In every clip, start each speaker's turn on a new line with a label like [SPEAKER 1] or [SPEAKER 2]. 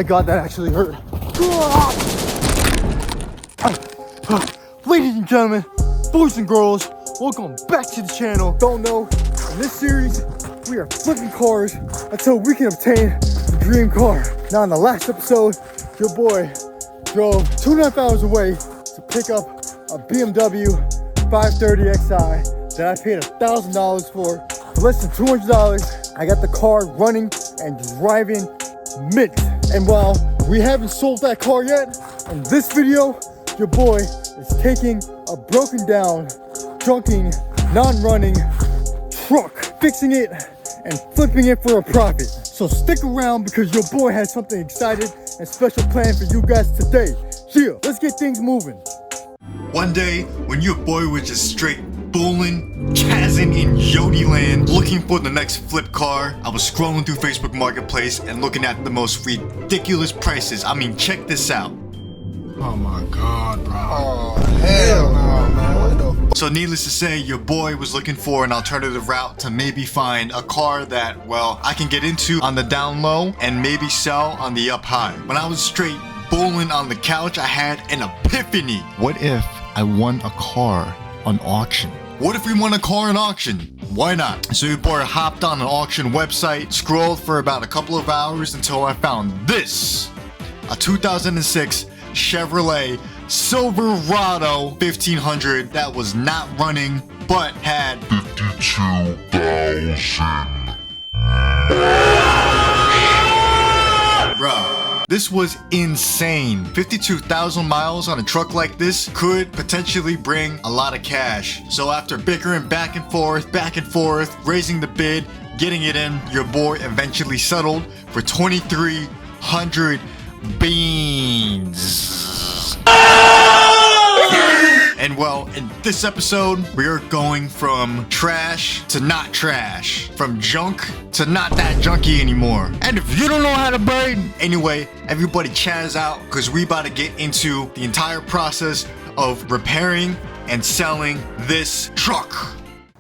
[SPEAKER 1] my god, that actually hurt. Ladies and gentlemen, boys and girls, welcome back to the channel. Don't know, in this series, we are flipping cars until we can obtain the dream car. Now in the last episode, your boy drove 2.5 hours away to pick up a BMW 530xi that I paid $1,000 for less than $200. I got the car running and driving mint. And while we haven't sold that car yet, in this video, your boy is taking a broken down, junking, non-running truck, fixing it and flipping it for a profit. So stick around because your boy has something exciting and special planned for you guys today. Yeah, let's get things moving.
[SPEAKER 2] One day, when your boy was just straight bowling, chasing in Yodi land, looking for the next flip car, I was scrolling through Facebook Marketplace and looking at the most ridiculous prices. I mean, check this out.
[SPEAKER 3] Oh my god, bro.
[SPEAKER 1] Oh, hell no, man. What the?
[SPEAKER 2] So needless to say, your boy was looking for an alternative route to maybe find a car that, well, I can get into on the down low and maybe sell on the up high. When I was straight bowling on the couch, I had an epiphany. What if I won a car on auction? What if we won a car in auction? Why not? So your boy hopped on an auction website, scrolled for about a couple of hours until I found this. A 2006 Chevrolet Silverado 1500 that was not running but had 52,000. Bruh, this was insane. 52,000 miles on a truck like this could potentially bring a lot of cash. So after bickering back and forth, raising the bid, getting it in, your boy eventually settled for 2,300 beans. And well, in this episode, we are going from trash to not trash. From junk to not that junky anymore. And if you don't know how to burn, anyway, everybody chaz out because we about to get into the entire process of repairing and selling this truck.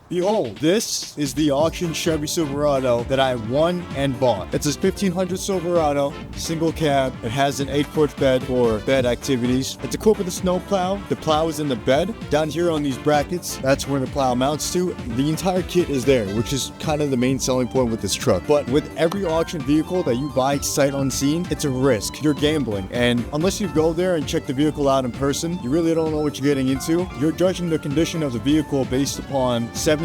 [SPEAKER 1] Behold, this is the auction Chevy Silverado that I won and bought. It's a 1500 Silverado, single cab. It has an 8-foot bed for bed activities. It's equipped with a snowplow. The plow is in the bed. Down here on these brackets, that's where the plow mounts to. The entire kit is there, which is kind of the main selling point with this truck. But with every auction vehicle that you buy sight unseen, it's a risk. You're gambling. And unless you go there and check the vehicle out in person, you really don't know what you're getting into. You're judging the condition of the vehicle based upon 720p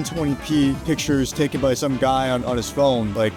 [SPEAKER 1] pictures taken by some guy on his phone. Like,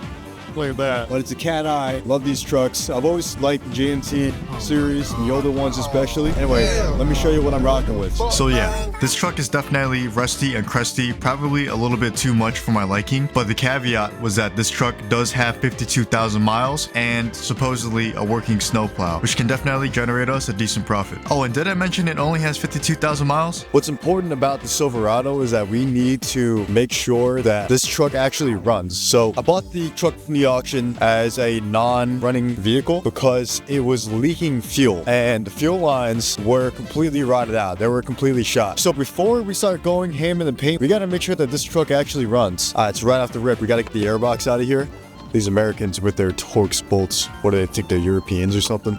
[SPEAKER 1] look at that. But it's a cat eye. Love these trucks. I've always liked the GMT series, and the older ones especially. Anyway, let me show you what I'm rocking with.
[SPEAKER 2] So yeah, this truck is definitely rusty and crusty, probably a little bit too much for my liking, but the caveat was that this truck does have 52,000 miles and supposedly a working snowplow, which can definitely generate us a decent profit. Oh, and did I mention it only has 52,000 miles?
[SPEAKER 1] What's important about the Silverado is that we need to make sure that this truck actually runs. So I bought the truck from the auction as a non-running vehicle because it was leaking fuel and the fuel lines were completely rotted out. They were completely shot. So before we start going ham in the paint, we got to make sure that this truck actually runs. It's right off the rip. We got to get the airbox out of here. These Americans with their Torx bolts, what do they think, they're Europeans or something?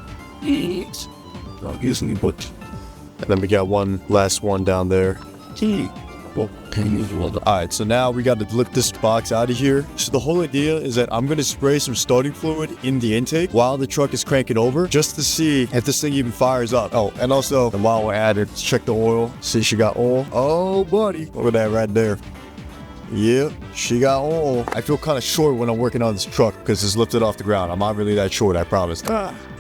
[SPEAKER 3] Obviously, but
[SPEAKER 1] And then we got one last one down there. Alright, so now we got to lift this box out of here. So the whole idea is that I'm going to spray some starting fluid in the intake while the truck is cranking over, just to see if this thing even fires up. Oh, and also, while we're at it, let's check the oil. See, she got oil. Oh, buddy. Look at that right there. Yep, she got oil. I feel kind of short when I'm working on this truck because it's lifted off the ground. I'm not really that short, I promise.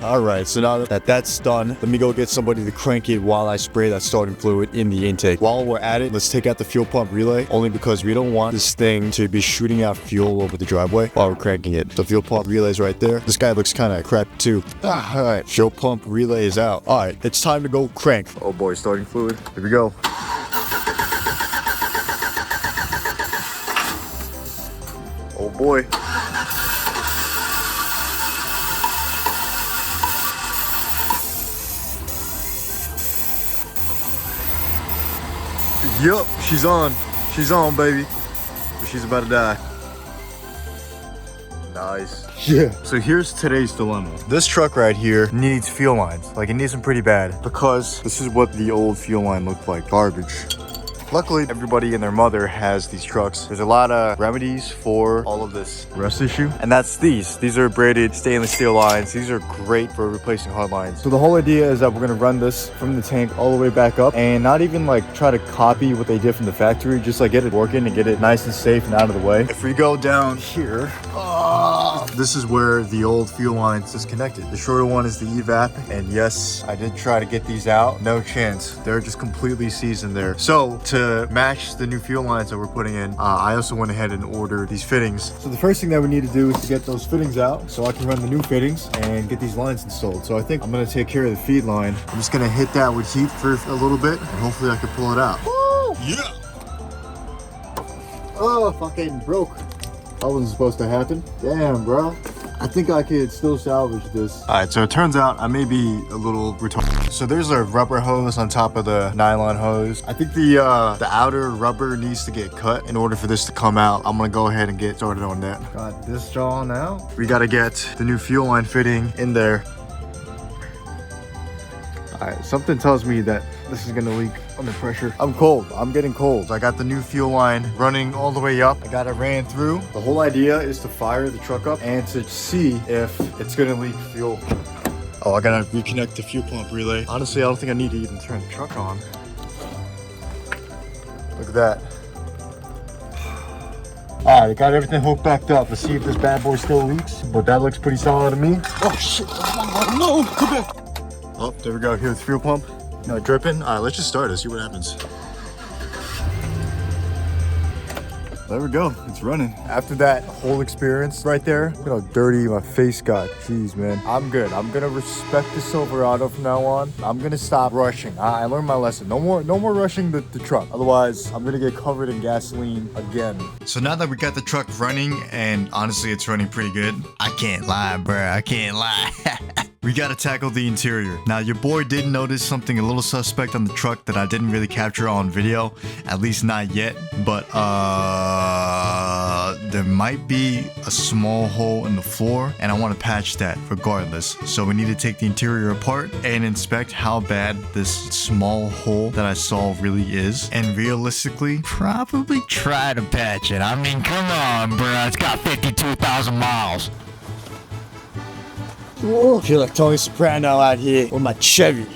[SPEAKER 1] Alright, so now that that's done, let me go get somebody to crank it while I spray that starting fluid in the intake. While we're at it, let's take out the fuel pump relay, only because we don't want this thing to be shooting out fuel over the driveway while we're cranking it. The fuel pump relay is right there. This guy looks kind of crap too. Alright, fuel pump relay is out. Alright, it's time to go crank. Oh boy, starting fluid. Here we go. Oh boy. Yup, she's on. She's on, baby. But she's about to die.
[SPEAKER 2] nice.
[SPEAKER 1] Yeah.
[SPEAKER 2] So here's today's dilemma. This truck right here needs fuel lines. Like, it needs them pretty bad because this is what the old fuel line looked like. Garbage. Luckily, everybody and their mother has these trucks. There's a lot of remedies for all of this rust issue, and that's these. These are braided stainless steel lines. These are great for replacing hard lines. So the whole idea is that we're gonna run this from the tank all the way back up and not even like try to copy what they did from the factory, just like get it working and get it nice and safe and out of the way. If we go down here, this is where the old fuel line's disconnected. The shorter one is the evap, and yes, I did try to get these out. No chance. They're just completely seasoned there. So to match the new fuel lines that we're putting in, I also went ahead and ordered these fittings. So the first thing that we need to do is to get those fittings out so I can run the new fittings and get these lines installed. So I think I'm gonna take care of the feed line. I'm just gonna hit that with heat for a little bit and hopefully I can pull it out. Woo!
[SPEAKER 1] Yeah.
[SPEAKER 2] Oh, fucking broke. That wasn't supposed to happen. Damn, bro. I think I could still salvage this. All right, so it turns out I may be a little retarded. So there's a rubber hose on top of the nylon hose. I think the outer rubber needs to get cut in order for this to come out. I'm gonna go ahead and get started on that. Got this drawn out. We gotta get the new fuel line fitting in there. All right, something tells me that this is gonna leak under pressure. I'm cold. I'm getting cold. I got the new fuel line running all the way up. I got it ran through. The whole idea is to fire the truck up and to see if it's gonna leak fuel. Oh, I gotta reconnect the fuel pump relay. Honestly, I don't think I need to even turn the truck on. Look at that. All right, got everything hooked back up. Let's see if this bad boy still leaks, but that looks pretty solid to me. Oh shit, no, come back. Oh, there we go. Here's the fuel pump. No dripping. All right, let's just start it. See what happens. There we go. It's running. After that whole experience right there, look at how dirty my face got. Jeez, man. I'm good. I'm gonna respect the Silverado from now on. I'm gonna stop rushing. I learned my lesson. No more rushing the truck. Otherwise, I'm gonna get covered in gasoline again. So now that we got the truck running, and honestly, it's running pretty good. I can't lie, bruh. I can't lie. We gotta tackle the interior. Now, your boy did notice something a little suspect on the truck that I didn't really capture on video, at least not yet, but there might be a small hole in the floor, and I want to patch that regardless. So we need to take the interior apart and inspect how bad this small hole that I saw really is, and realistically, probably try to patch it. I mean, come on, bro, it's got 52,000 miles.
[SPEAKER 1] Whoa. I feel like Tony Soprano out here with my Chevy.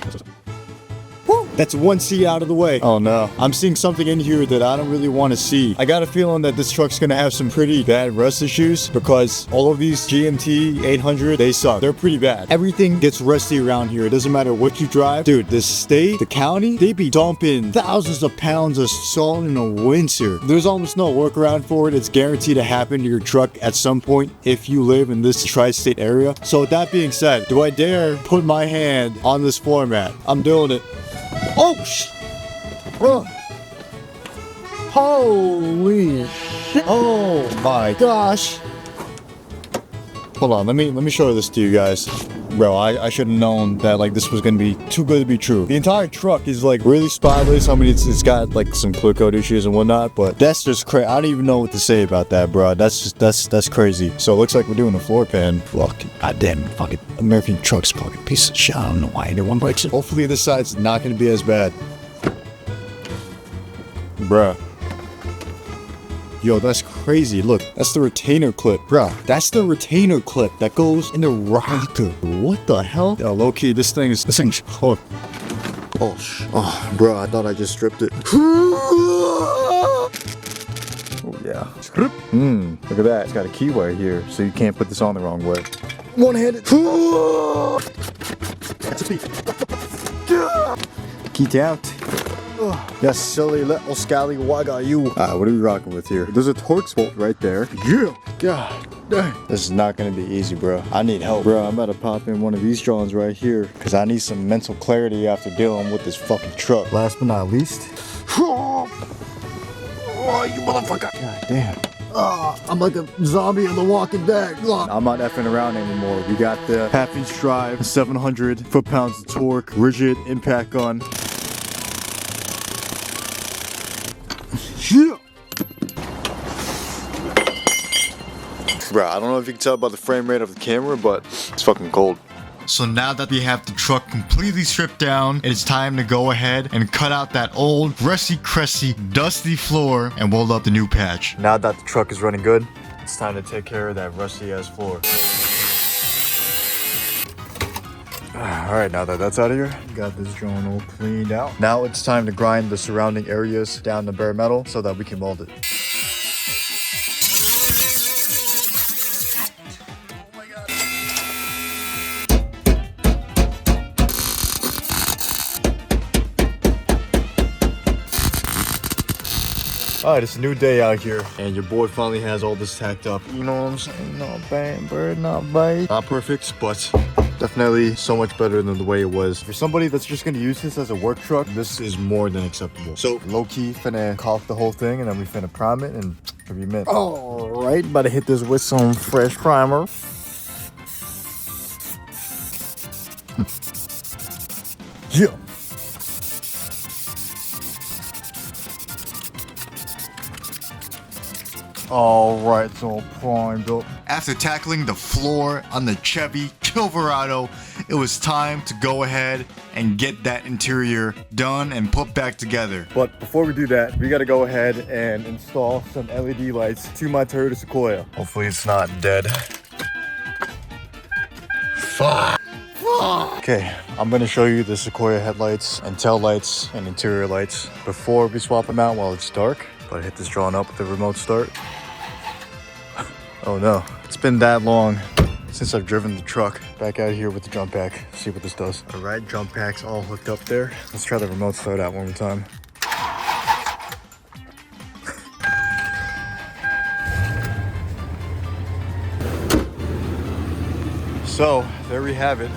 [SPEAKER 1] Woo. That's one seat out of the way. Oh no. I'm seeing something in here that I don't really want to see. I got a feeling that this truck's gonna have some pretty bad rust issues because all of these GMT 800, they suck. They're pretty bad. Everything gets rusty around here. It doesn't matter what you drive. Dude, the state, the county, they be dumping thousands of pounds of salt in a winter. There's almost no workaround for it. It's guaranteed to happen to your truck at some point if you live in this tri-state area. So with that being said, do I dare put my hand on this floor mat? I'm doing it. Oh, holy shit. Oh my gosh. Hold on, let me show this to you guys. Bro, I should have known that like this was gonna be too good to be true. The entire truck is like really spotless. I mean, it's got like some clear coat issues and whatnot, but that's just crazy. I don't even know what to say about that, bro. That's crazy. So it looks like we're doing a floor pan. Fucking goddamn fucking American truck's fucking piece of shit. I don't know why anyone breaks it. Hopefully this side's not gonna be as bad. Bruh. Yo, that's crazy. Look, that's the retainer clip. Bruh, that's the retainer clip that goes in the rocker. What the hell? Yo, low-key, this thing's oh, bro, I thought I just stripped it. Oh, yeah. Look at that. It's got a keyway here, so you can't put this on the wrong way. One-handed. That's a piece. Key out. Yes, silly little scallywagga you. What are we rocking with here? There's a Torx bolt right there. Yeah. God dang. This is not gonna be easy, bro. I need help. Bro, I'm about to pop in one of these Johns right here because I need some mental clarity after dealing with this fucking truck. Last but not least. Oh, you motherfucker. God damn. I'm like a zombie in The Walking Dead. I'm not effing around anymore. We got the half-inch drive, 700 foot-pounds of torque, rigid impact gun. Yeah. Bro, I don't know if you can tell by the frame rate of the camera, but it's fucking cold.
[SPEAKER 2] So now that we have the truck completely stripped down, it's time to go ahead and cut out that old, crusty, dusty floor and weld up the new patch.
[SPEAKER 1] Now that the truck is running good, it's time to take care of that rusty ass floor. Alright, now that that's out of here, got this joint all cleaned out. Now it's time to grind the surrounding areas down to bare metal so that we can weld it. Alright, it's a new day out here, and your boy finally has all this tacked up. You know what I'm saying? Not bad, bird, not bad. Not perfect, but definitely so much better than the way it was. For somebody that's just gonna use this as a work truck, this is more than acceptable. So, low-key, finna caulk the whole thing, and then we finna prime it, and it'll be mint. Alright, about to hit this with some fresh primer. Yeah. Alright, it's all primed up.
[SPEAKER 2] After tackling the floor on the Chevy Silverado, it was time to go ahead and get that interior done and put back together.
[SPEAKER 1] But before we do that, we gotta go ahead and install some LED lights to my Toyota Sequoia. Hopefully it's not dead. Fuck. Okay, I'm gonna show you the Sequoia headlights and tail lights and interior lights before we swap them out while it's dark. But I hit this drawing up with the remote start. Oh no, it's been that long since I've driven the truck. Back out here with the jump pack, see what this does. All right, jump pack's all hooked up there. Let's try the remote start out one more time. So, there we have it.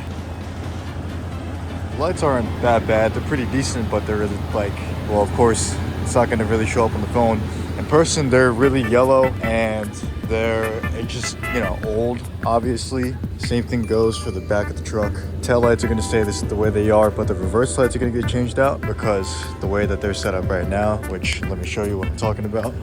[SPEAKER 1] The lights aren't that bad, they're pretty decent, but they're really like, well, of course, it's not gonna really show up on the phone. In person, they're really yellow and they're just, you know, old, obviously. Same thing goes for the back of the truck. Tail lights are gonna stay the way they are, but the reverse lights are gonna get changed out because the way that they're set up right now, which let me show you what I'm talking about.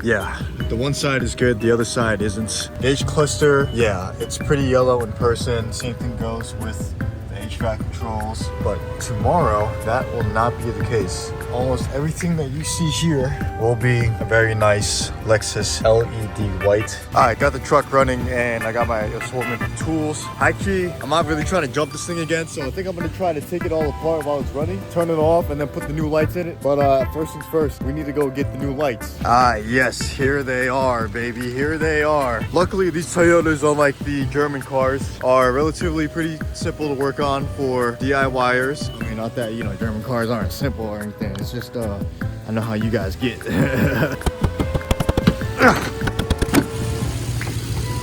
[SPEAKER 1] Yeah, the one side is good, the other side isn't. Gauge cluster, yeah, it's pretty yellow in person. Same thing goes with the HVAC controls, but tomorrow that will not be the case. Almost everything that you see here will be a very nice Lexus LED white. All right, got the truck running and I got my assortment of tools. High key, I'm not really trying to jump this thing again, so I think I'm gonna try to take it all apart while it's running, turn it off, and then put the new lights in it. But first things first, we need to go get the new lights. Yes, here they are, baby, here they are. Luckily, these Toyotas, unlike the German cars, are relatively pretty simple to work on for DIYers. I mean, not that, you know, German cars aren't simple or anything. It's just, I know how you guys get.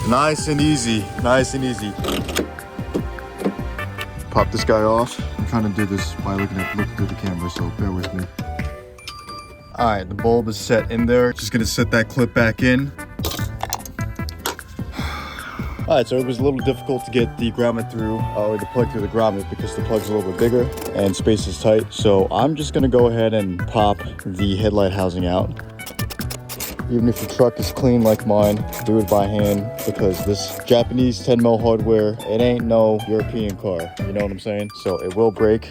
[SPEAKER 1] Nice and easy, nice and easy. Pop this guy off. I'm trying to do this by looking through the camera, so bear with me. All right, the bulb is set in there. Just gonna set that clip back in. All right, so it was a little difficult to get the grommet through, or the plug through the grommet because the plug's a little bit bigger and space is tight. So I'm just gonna go ahead and pop the headlight housing out. Even if your truck is clean like mine, do it by hand because this Japanese 10mm hardware, it ain't no European car. You know what I'm saying? So it will break.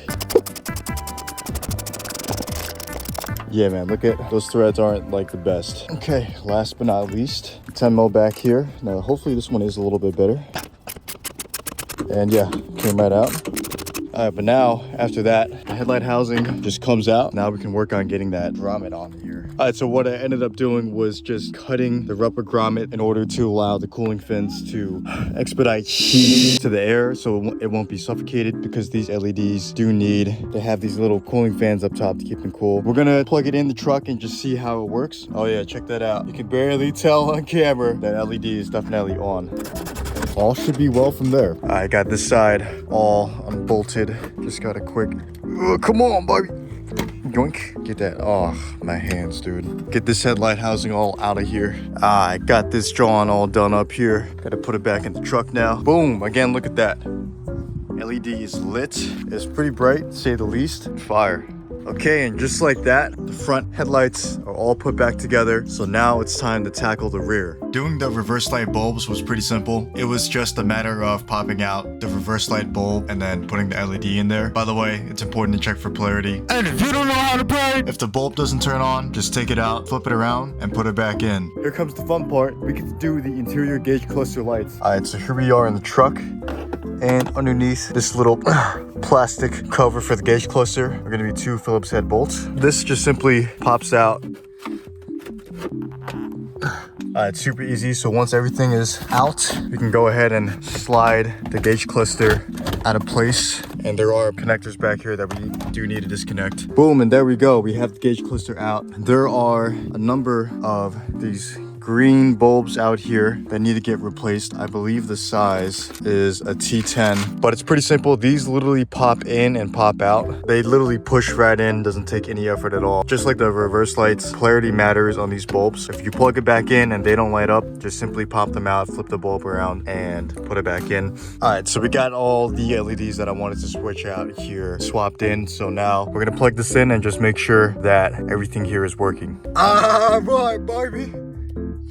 [SPEAKER 1] Yeah, man, look at those threads aren't like the best. Okay, last but not least, 10mm back here. Now, hopefully this one is a little bit better. And yeah, came right out. All right, but now, after that, the headlight housing just comes out. Now we can work on getting that grommet on here. All right, so what I ended up doing was just cutting the rubber grommet in order to allow the cooling fins to expedite heat to the air so it won't be suffocated because these LEDs do need to have these little cooling fans up top to keep them cool. We're gonna plug it in the truck and just see how it works. Oh yeah, check that out. You can barely tell on camera that LED is definitely on. All should be well from there. I got this side all unbolted. Just got a quick, come on, baby. Yoink. Get that, oh, my hands, dude. Get this headlight housing all out of here. I got this drawing all done up here. Gotta put it back in the truck now. Boom, again, look at that. LED is lit. It's pretty bright, to say the least. Fire. Okay, and just like that, the front headlights are all put back together. So now it's time to tackle the rear.
[SPEAKER 2] Doing the reverse light bulbs was pretty simple. It was just a matter of popping out the reverse light bulb and then putting the LED in there. By the way, it's important to check for polarity. And if you don't know how to play, if the bulb doesn't turn on, just take it out, flip it around, and put it back in.
[SPEAKER 1] Here comes the fun part. We get to do the interior gauge cluster lights. All right, so here we are in the truck. And underneath this little plastic cover for the gauge cluster are gonna be 2 Phillips head bolts. This just simply pops out. It's super easy. So once everything is out, we can go ahead and slide the gauge cluster out of place. And there are connectors back here that we do need to disconnect. Boom, and there we go. We have the gauge cluster out. There are a number of these green bulbs out here that need to get replaced. I believe the size is a T10, but it's pretty simple. These literally pop in and pop out. They literally push right in, doesn't take any effort at all. Just like the reverse lights, clarity matters on these bulbs. If you plug it back in and they don't light up, just simply pop them out, flip the bulb around, and put it back in. All right, so we got all the LEDs that I wanted to switch out here swapped in. So now we're gonna plug this in and just make sure that everything here is working. All right, baby.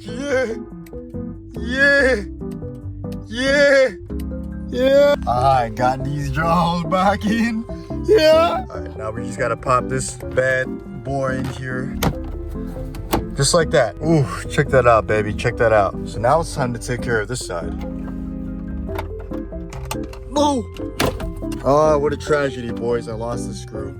[SPEAKER 1] Yeah, yeah, yeah, yeah. I got these jaws back in. Yeah. All right, now we just gotta pop this bad boy in here. Just like that. Ooh, check that out, baby. Check that out. So now it's time to take care of this side. Oh! Oh, what a tragedy, boys. I lost the screw.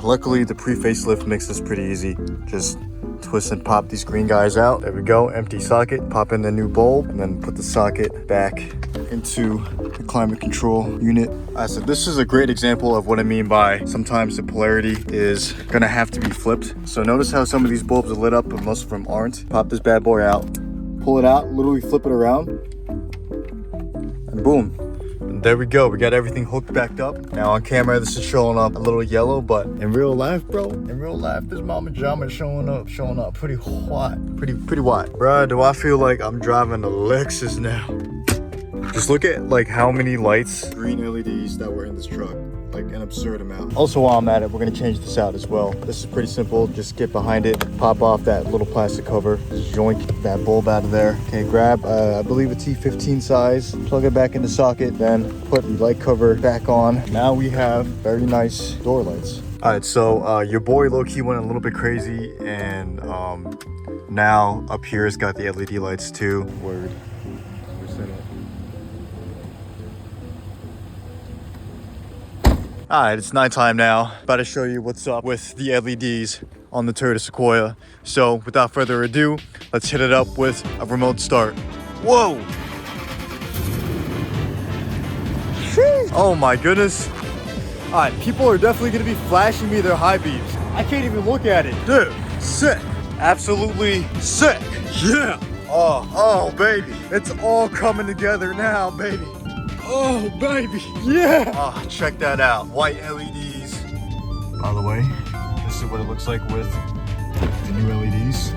[SPEAKER 1] Luckily, the pre-facelift makes this pretty easy. Just twist and pop these green guys out. There we go, empty socket. Pop in the new bulb and then put the socket back into the climate control unit. So this is a great example of what I mean by sometimes the polarity is gonna have to be flipped. So notice how some of these bulbs are lit up, but most of them aren't. Pop this bad boy out, pull it out, literally flip it around, and boom. And there we go, we got everything hooked back up. Now on camera, this is showing up a little yellow, but in real life, bro, in real life, this Mama Jama is showing up pretty hot, pretty white. Bruh, do I feel like I'm driving a Lexus now? Just look at like how many lights, green LEDs that were in this truck. Like an absurd amount. Also, while I'm at it, we're gonna change this out as well. This is pretty simple. Just get behind it, pop off that little plastic cover, just yoink that bulb out of there. Okay, grab, I believe a T15 size, plug it back in the socket, then put the light cover back on. Now we have very nice door lights. All right, so your boy low-key went a little bit crazy, and now up here it's got the LED lights too. Word. All right, it's nighttime now. About to show you what's up with the LEDs on the Toyota Sequoia. So without further ado, let's hit it up with a remote start. Whoa! Sheesh. Oh my goodness. All right, people are definitely gonna be flashing me their high beams. I can't even look at it. Dude, sick. Absolutely sick. Yeah. Oh, baby. It's all coming together now, baby. Oh, baby, yeah! Oh, check that out, white LEDs. By the way, this is what it looks like with the new LEDs.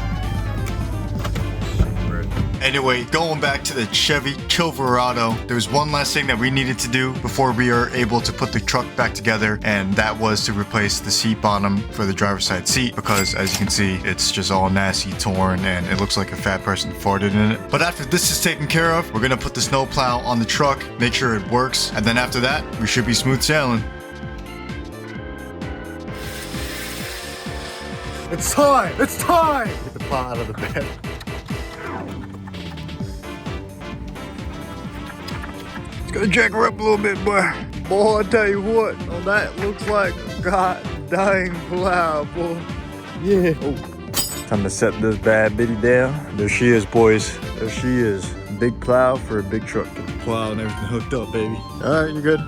[SPEAKER 2] Anyway, going back to the Chevy Silverado, there's one last thing that we needed to do before we are able to put the truck back together, and that was to replace the seat bottom for the driver's side seat, because as you can see, it's just all nasty, torn, and it looks like a fat person farted in it. But after this is taken care of, we're gonna put the snowplow on the truck, make sure it works, and then after that, we should be smooth sailing.
[SPEAKER 1] It's time! It's time! Get the plow out of the bed. Gonna jack her up a little bit, boy. Boy, I tell you what, oh, that looks like a god-dang plow, boy. Yeah. Oh. Time to set this bad bitty down. There she is, boys. There she is. Big plow for a big truck. Get the plow and everything hooked up, baby. All right, you good?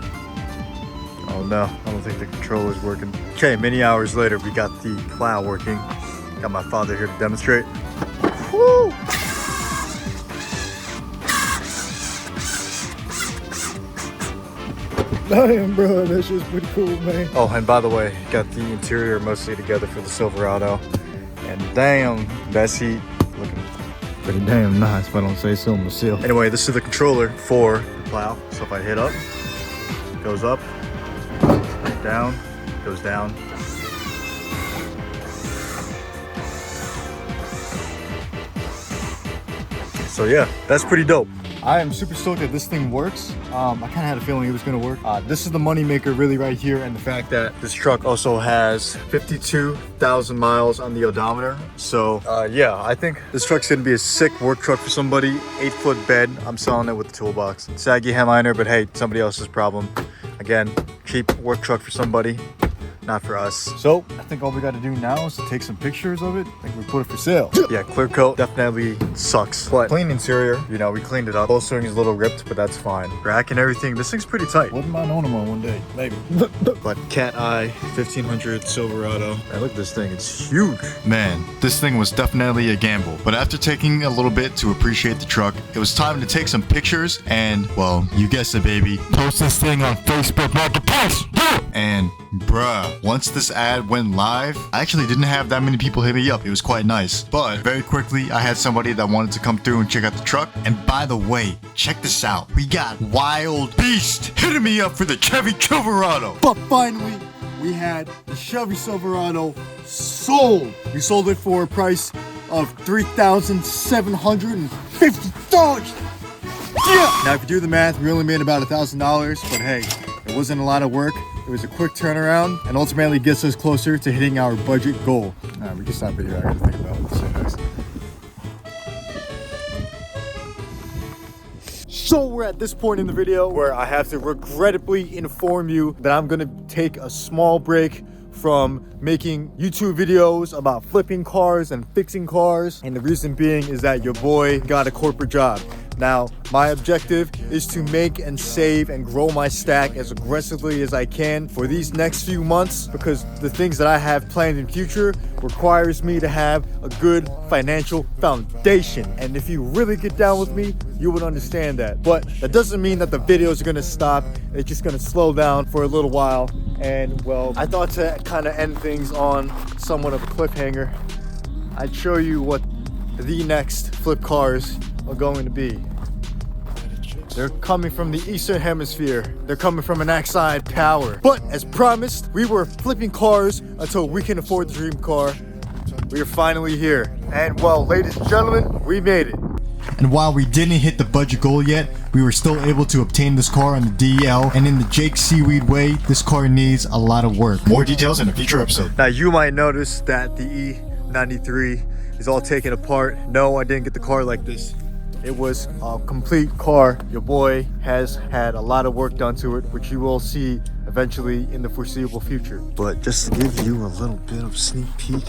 [SPEAKER 1] Oh no, I don't think the controller's working. Okay, many hours later, we got the plow working. Got my father here to demonstrate. Woo! Damn, bro, that shit's pretty cool, man. Oh, and by the way, got the interior mostly together for the Silverado. And damn, that seat looking pretty damn nice, if I don't say so myself. Anyway, this is the controller for the plow. So if I hit up, goes up, down, goes down. So yeah, that's pretty dope. I am super stoked that this thing works. I kind of had a feeling it was gonna work. This is the money maker really right here, and the fact that this truck also has 52,000 miles on the odometer. So yeah, I think this truck's gonna be a sick work truck for somebody. 8-foot bed. I'm selling it with the toolbox. Saggy headliner, but hey, somebody else's problem. Again, cheap work truck for somebody, not for us. So I think all we got to do now is to take some pictures of it. I think we put it for sale. Yeah, clear coat definitely sucks, but clean interior. You know, we cleaned it up. Bolstering is a little ripped, but that's fine. Rack and everything. This thing's pretty tight. Wouldn't mind owning one day, maybe. But cat eye 1500 Silverado. Man, look at this thing. It's huge.
[SPEAKER 2] Man, this thing was definitely a gamble. But after taking a little bit to appreciate the truck, it was time to take some pictures and, well, you guessed it, baby, post this thing on Facebook Marketplace. And bruh, once this ad went live, I actually didn't have that many people hit me up. It was quite nice. But very quickly, I had somebody that wanted to come through and check out the truck. And by the way, check this out. We got Wild Beast hitting me up for the Chevy Silverado.
[SPEAKER 1] But finally, we had the Chevy Silverado sold. We sold it for a price of $3,750. Yeah! Now, if you do the math, we only made about $1,000, but hey, it wasn't a lot of work. It was a quick turnaround and ultimately gets us closer to hitting our budget goal. We can stop it here. I gotta think about what to say next. So we're at this point in the video where I have to regrettably inform you that I'm gonna take a small break from making YouTube videos about flipping cars and fixing cars. And the reason being is that your boy got a corporate job. Now, my objective is to make and save and grow my stack as aggressively as I can for these next few months, because the things that I have planned in future requires me to have a good financial foundation. And if you really get down with me, you would understand that. But that doesn't mean that the videos are gonna stop. It's just gonna slow down for a little while. And well, I thought to kind of end things on somewhat of a cliffhanger. I'd show you what the next flip cars are going to be. They're coming from the Eastern Hemisphere. They're coming from an Oxide Power. But as promised, we were flipping cars until we can afford the dream car. We are finally here. And well, ladies and gentlemen, we made it.
[SPEAKER 2] And while we didn't hit the budget goal yet, we were still able to obtain this car on the DL. And in the Jake Seaweed way, this car needs a lot of work. More details in a future episode.
[SPEAKER 1] Now you might notice that the E93 is all taken apart. No, I didn't get the car like this. It was a complete car. Your boy has had a lot of work done to it, which you will see eventually in the foreseeable future. But just to give you a little bit of sneak peek.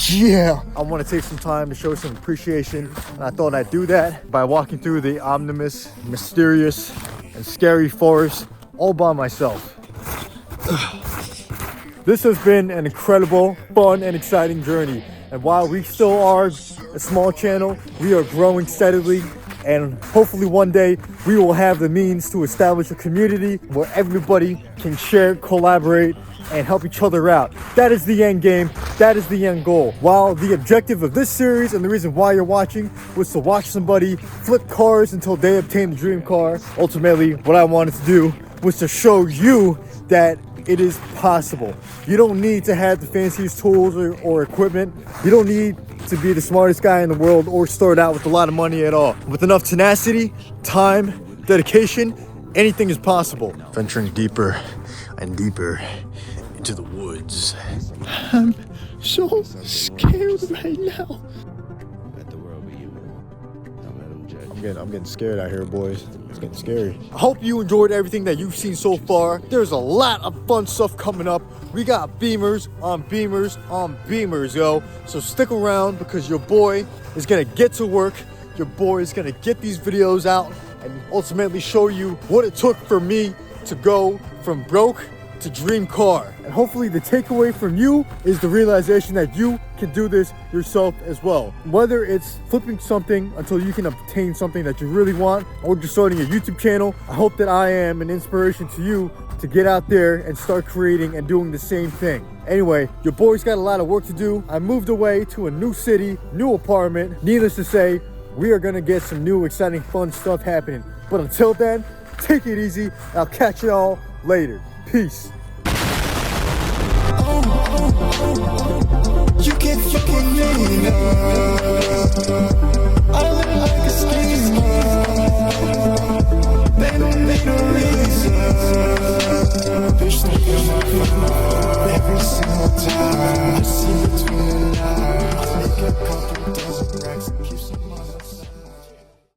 [SPEAKER 1] Yeah, I want to take some time to show some appreciation, and I thought I'd do that by walking through the ominous, mysterious, and scary forest all by myself. This has been an incredible, fun, and exciting journey. And while we still are a small channel, we are growing steadily. And hopefully one day we will have the means to establish a community where everybody can share, collaborate, and help each other out. That is the end game. That is the end goal. While the objective of this series and the reason why you're watching was to watch somebody flip cars until they obtain the dream car, ultimately what I wanted to do was to show you that it is possible. You don't need to have the fanciest tools or equipment. You don't need to be the smartest guy in the world or start out with a lot of money at all. With enough tenacity, time, dedication, anything is possible. Venturing deeper and deeper into the woods. I'm so scared right now. I'm getting scared out here, boys. It's getting scary. I hope you enjoyed everything that you've seen so far. There's a lot of fun stuff coming up. We got beamers on beamers on beamers, yo. So stick around because your boy is gonna get to work. Your boy is gonna get these videos out and ultimately show you what it took for me to go from broke to dream car. And hopefully the takeaway from you is the realization that you can do this yourself as well. Whether it's flipping something until you can obtain something that you really want, or just starting a YouTube channel, I hope that I am an inspiration to you to get out there and start creating and doing the same thing. Anyway, your boy's got a lot of work to do. I moved away to a new city, new apartment. Needless to say, we are gonna get some new, exciting, fun stuff happening. But until then, take it easy. I'll catch y'all later. Peace.
[SPEAKER 4] You can't fucking me now. I look like a schemer. They don't make no reason. Bitch, they get my phone every single time. I see between the lines. I make a couple dozen racks and keep